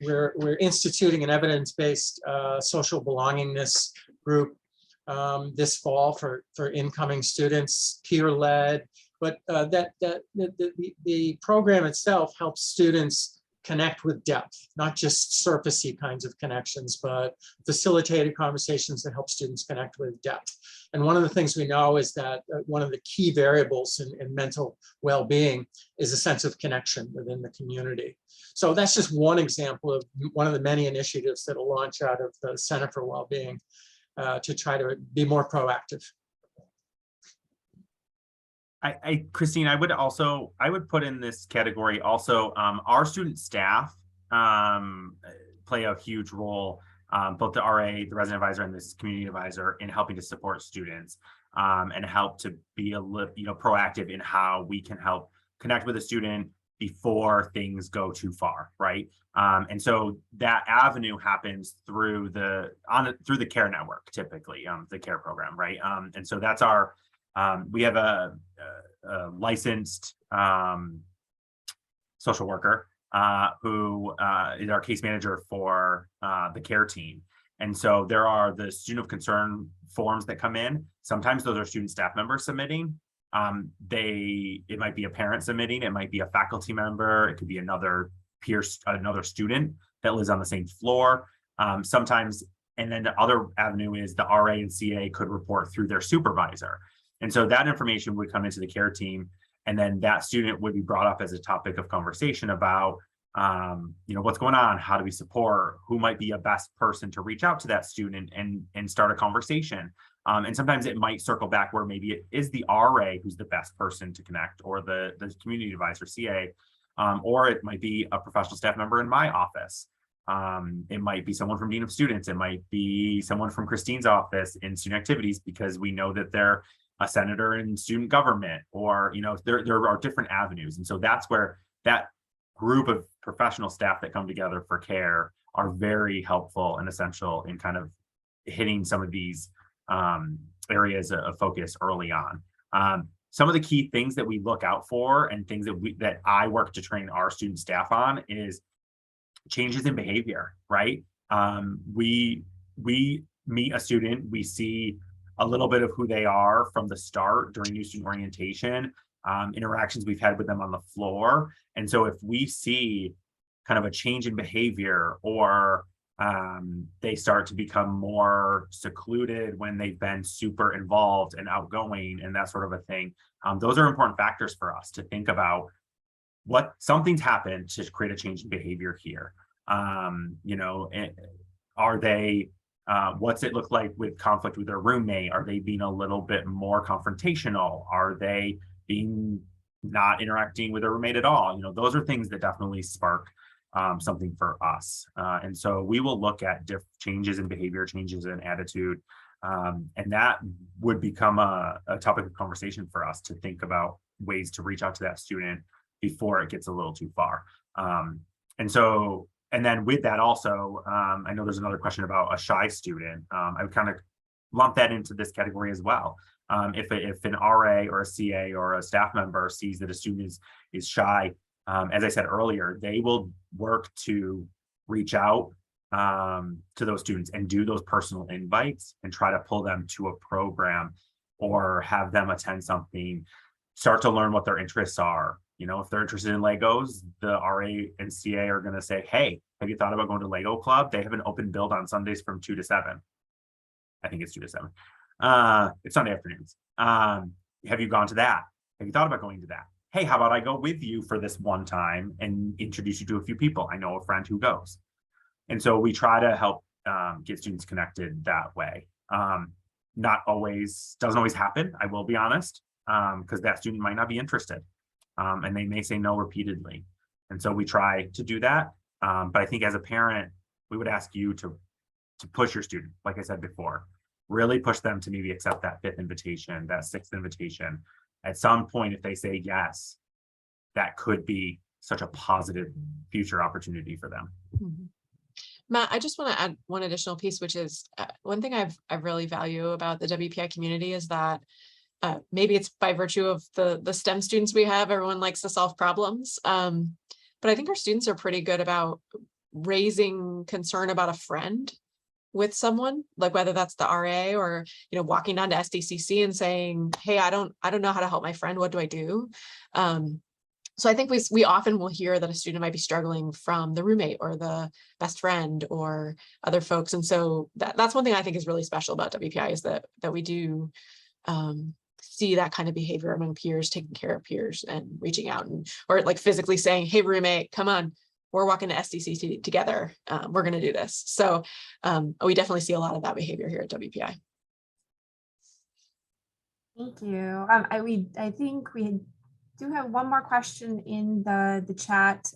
we're instituting an evidence-based social belongingness group this fall for incoming students, peer-led. But the program itself helps students connect with depth, not just surfacey kinds of connections, but facilitated conversations that help students connect with depth. And one of the things we know is that one of the key variables in mental well-being is a sense of connection within the community. So that's just one example of one of the many initiatives that will launch out of the Center for Wellbeing to try to be more proactive. Christine, I would put in this category also our student staff play a huge role, both the RA, the resident advisor, and this community advisor in helping to support students and help to be a little, proactive in how we can help connect with a student before things go too far, right? And so that avenue happens through the care network, typically, the care program, right? And so that's our we have a licensed social worker who is our case manager for the care team. And so there are the student of concern forms that come in. Sometimes those are student staff members submitting. It might be a parent submitting, it might be a faculty member, it could be another student that lives on the same floor. Sometimes, and then the other avenue is the RA and CA could report through their supervisor. And so that information would come into the care team, and then that student would be brought up as a topic of conversation about, what's going on, how do we support, who might be a best person to reach out to that student and start a conversation. And sometimes it might circle back where maybe it is the RA who's the best person to connect, or the community advisor, CA, or it might be a professional staff member in my office. It might be someone from Dean of Students. It might be someone from Christine's office in student activities, because we know that they're a senator in student government, or, there are different avenues. And so that's where that group of professional staff that come together for care are very helpful and essential in kind of hitting some of these areas of focus early on. Some of the key things that we look out for and things that I work to train our student staff on is changes in behavior, right? We meet a student, we see a little bit of who they are from the start during new student orientation, interactions we've had with them on the floor. And so if we see kind of a change in behavior, or they start to become more secluded when they've been super involved and outgoing and that sort of a thing, those are important factors for us to think about. What something's happened to create a change in behavior here. Are they what's it look like with conflict with their roommate? Are they being a little bit more confrontational? Are they being not interacting with their roommate at all? Those are things that definitely spark something for us. And so we will look at changes in behavior, changes in attitude, and that would become a topic of conversation for us to think about ways to reach out to that student before it gets a little too far. And then with that also, I know there's another question about a shy student. I would kind of lump that into this category as well. If an RA or a CA or a staff member sees that a student is shy, as I said earlier, they will work to reach out to those students and do those personal invites and try to pull them to a program or have them attend something, start to learn what their interests are. If they're interested in Legos, the RA and CA are going to say, hey, have you thought about going to Lego Club? They have an open build on Sundays from 2 to 7. I think it's 2 to 7. It's Sunday afternoons. Have you gone to that? Have you thought about going to that? Hey, how about I go with you for this one time and introduce you to a few people? I know a friend who goes. And so we try to help get students connected that way. Not always, doesn't always happen, I will be honest, because that student might not be interested, and they may say no repeatedly. And so we try to do that. But I think as a parent, we would ask you to push your student, like I said before, really push them to maybe accept that 5th invitation, that 6th invitation. At some point, if they say yes, that could be such a positive future opportunity for them. Mhm. Matt, I just want to add one additional piece, which is one thing I really value about the WPI community is that maybe it's by virtue of the STEM students we have, everyone likes to solve problems. But I think our students are pretty good about raising concern about a friend with someone, like whether that's the RA or, walking down to SDCC and saying, hey, I don't know how to help my friend. What do I do? So I think we often will hear that a student might be struggling from the roommate or the best friend or other folks. And so that's one thing I think is really special about WPI is that we do see that kind of behavior among peers, taking care of peers and reaching out or like physically saying, hey, roommate, come on, we're walking to SDCC together. We're going to do this. So we definitely see a lot of that behavior here at WPI. Thank you. I think we do have one more question in the chat,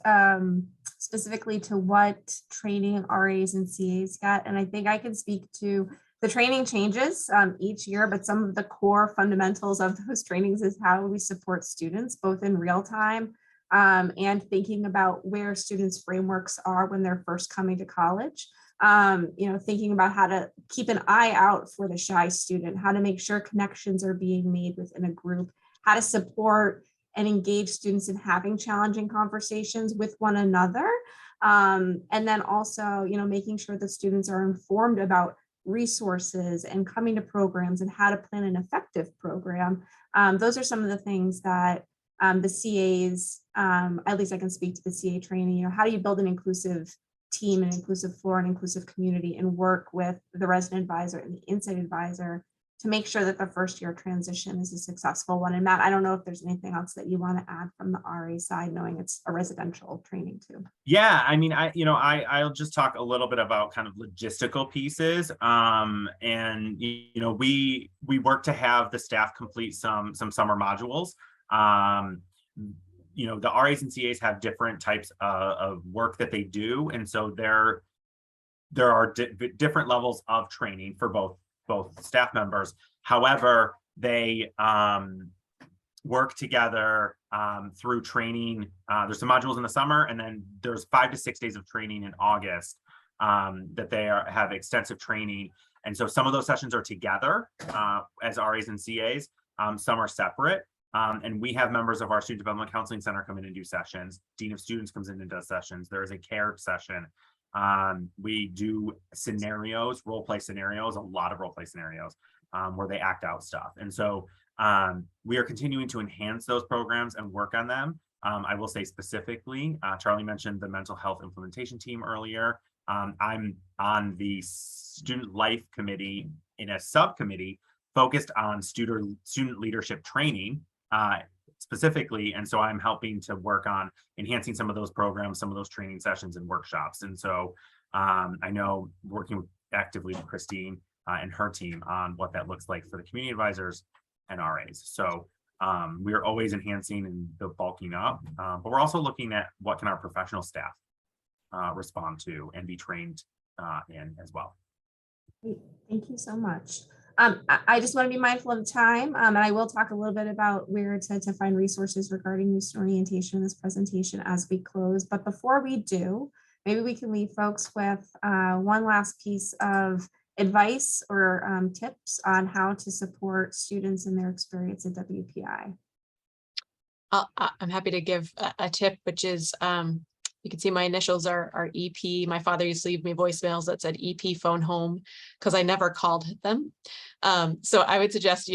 specifically to what training RAs and CAs get. And I think I can speak to the training changes each year, but some of the core fundamentals of those trainings is how we support students, both in real time and thinking about where students' frameworks are when they're first coming to college. Thinking about how to keep an eye out for the shy student, how to make sure connections are being made within a group, how to support and engage students in having challenging conversations with one another. And then also, making sure that students are informed about resources and coming to programs and how to plan an effective program. Those are some of the things that the CAs, at least I can speak to the CA training, how do you build an inclusive team, an inclusive floor, an inclusive community, and work with the resident advisor and the insight advisor to make sure that the first year transition is a successful one. And Matt, I don't know if there's anything else that you want to add from the RA side, knowing it's a residential training too. Yeah, I mean, I'll just talk a little bit about kind of logistical pieces. And we work to have the staff complete some summer modules. The RAs and CAs have different types of work that they do, and so there are different levels of training for both staff members. However, they work together through training. There's some modules in the summer, and then there's 5 to 6 days of training in August that they have extensive training. And so some of those sessions are together as RAs and CAs. Some are separate. And we have members of our Student Development Counseling Center come in and do sessions. Dean of Students comes in and does sessions. There is a care session. We do scenarios, role play scenarios, a lot of role play scenarios where they act out stuff. And so we are continuing to enhance those programs and work on them. I will say specifically, Charlie mentioned the mental health implementation team earlier. I'm on the student life committee in a subcommittee focused on student leadership training specifically. And so I'm helping to work on enhancing some of those programs, some of those training sessions and workshops. And so I know working actively with Christine and her team on what that looks like for the community advisors and RAs. So we're always enhancing and the bulking up, but we're also looking at what can our professional staff respond to and be trained in as well. Great. Thank you so much. I just want to be mindful of time, and I will talk a little bit about where to find resources regarding new student orientation in this presentation as we close. But before we do, maybe we can leave folks with one last piece of advice or tips on how to support students in their experience at WPI. I'm happy to give a tip, which is you can see my initials are EP. My father used to leave me voicemails that said EP phone home because I never called them. So I would suggest,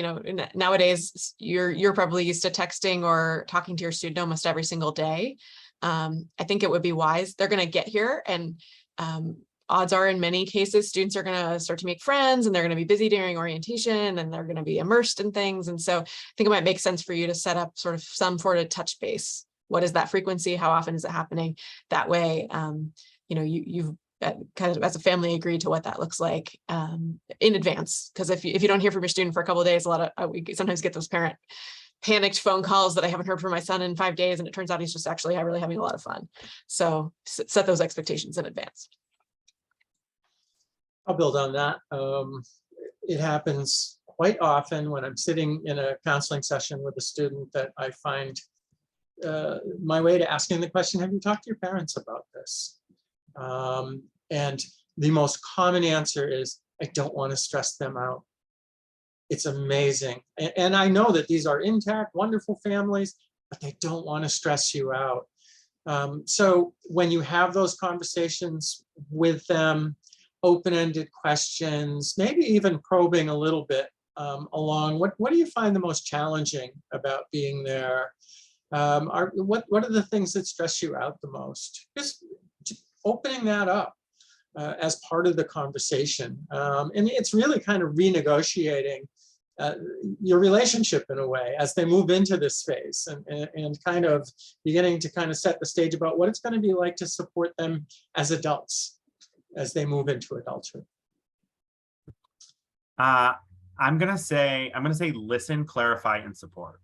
nowadays you're probably used to texting or talking to your student almost every single day. I think it would be wise. They're going to get here, and odds are in many cases, students are going to start to make friends, and they're going to be busy during orientation, and they're going to be immersed in things. And so I think it might make sense for you to set up sort of some sort of touch base. What is that frequency? How often is it happening? That way, you've kind of as a family agree to what that looks like in advance. Because if you don't hear from your student for a couple of days, we sometimes get those panicked phone calls that I haven't heard from my son in 5 days, and it turns out he's just actually really having a lot of fun. So set those expectations in advance. I'll build on that. It happens quite often when I'm sitting in a counseling session with a student that I find my way to asking the question, have you talked to your parents about this? And the most common answer is, I don't want to stress them out. It's amazing. And I know that these are intact, wonderful families, but they don't want to stress you out. So when you have those conversations with them, open-ended questions, maybe even probing a little bit along, what do you find the most challenging about being there? What are the things that stress you out the most? Just opening that up as part of the conversation. And it's really kind of renegotiating your relationship in a way as they move into this space, and kind of beginning to kind of set the stage about what it's going to be like to support them as adults as they move into adulthood. I'm gonna say listen, clarify, and support.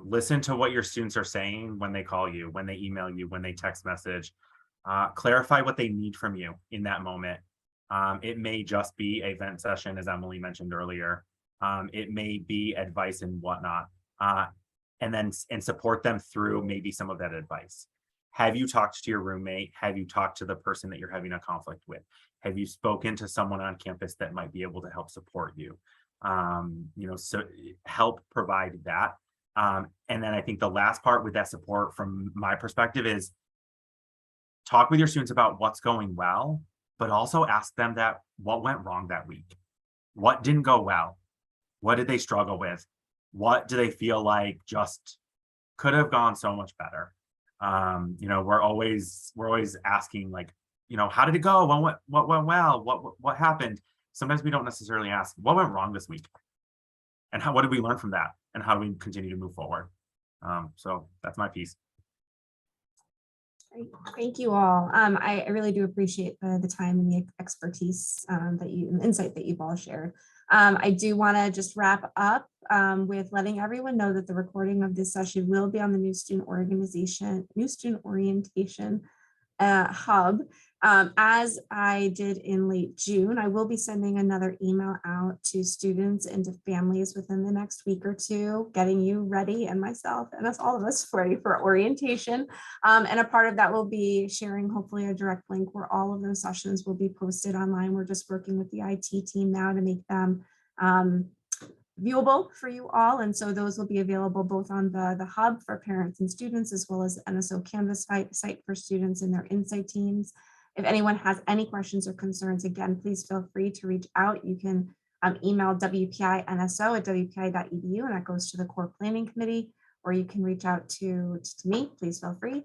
Listen to what your students are saying when they call you, when they email you, when they text message. Clarify what they need from you in that moment. It may just be a vent session, as Emily mentioned earlier. It may be advice and whatnot, and support them through maybe some of that advice. Have you talked to your roommate? Have you talked to the person that you're having a conflict with? Have you spoken to someone on campus that might be able to help support you? So help provide that. And then I think the last part with that support from my perspective is talk with your students about what's going well, but also ask them that what went wrong that week? What didn't go well? What did they struggle with? What do they feel like just could have gone so much better? We're always asking, like, how did it go? What went well? What happened? Sometimes we don't necessarily ask what went wrong this week, and what did we learn from that, and how do we continue to move forward? So that's my piece. Great. Thank you all. I really do appreciate the time and the expertise insight that you've all shared. I do want to just wrap up with letting everyone know that the recording of this session will be on the New Student Orientation Hub. As I did in late June, I will be sending another email out to students and to families within the next week or two, getting you ready, and myself and all of us ready for orientation. And a part of that will be sharing hopefully a direct link where all of those sessions will be posted online. We're just working with the IT team now to make them viewable for you all. And so those will be available both on the hub for parents and students, as well as the NSO Canvas site for students and their insight teams. If anyone has any questions or concerns, again, please feel free to reach out. You can email wpinso@wpi.edu, and that goes to the core planning committee, or you can reach out to me. Please feel free.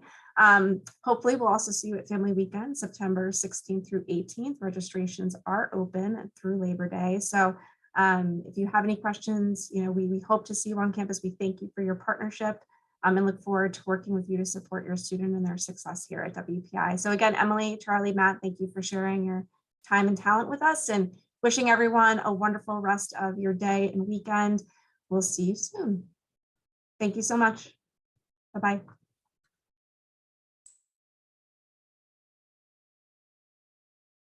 Hopefully we'll also see you at Family Weekend, September 16th through 18th. Registrations are open through Labor Day. So if you have any questions, we hope to see you on campus. We thank you for your partnership and look forward to working with you to support your student and their success here at WPI. So again, Emily, Charlie, Matt, thank you for sharing your time and talent with us, and wishing everyone a wonderful rest of your day and weekend. We'll see you soon. Thank you so much. Bye-bye.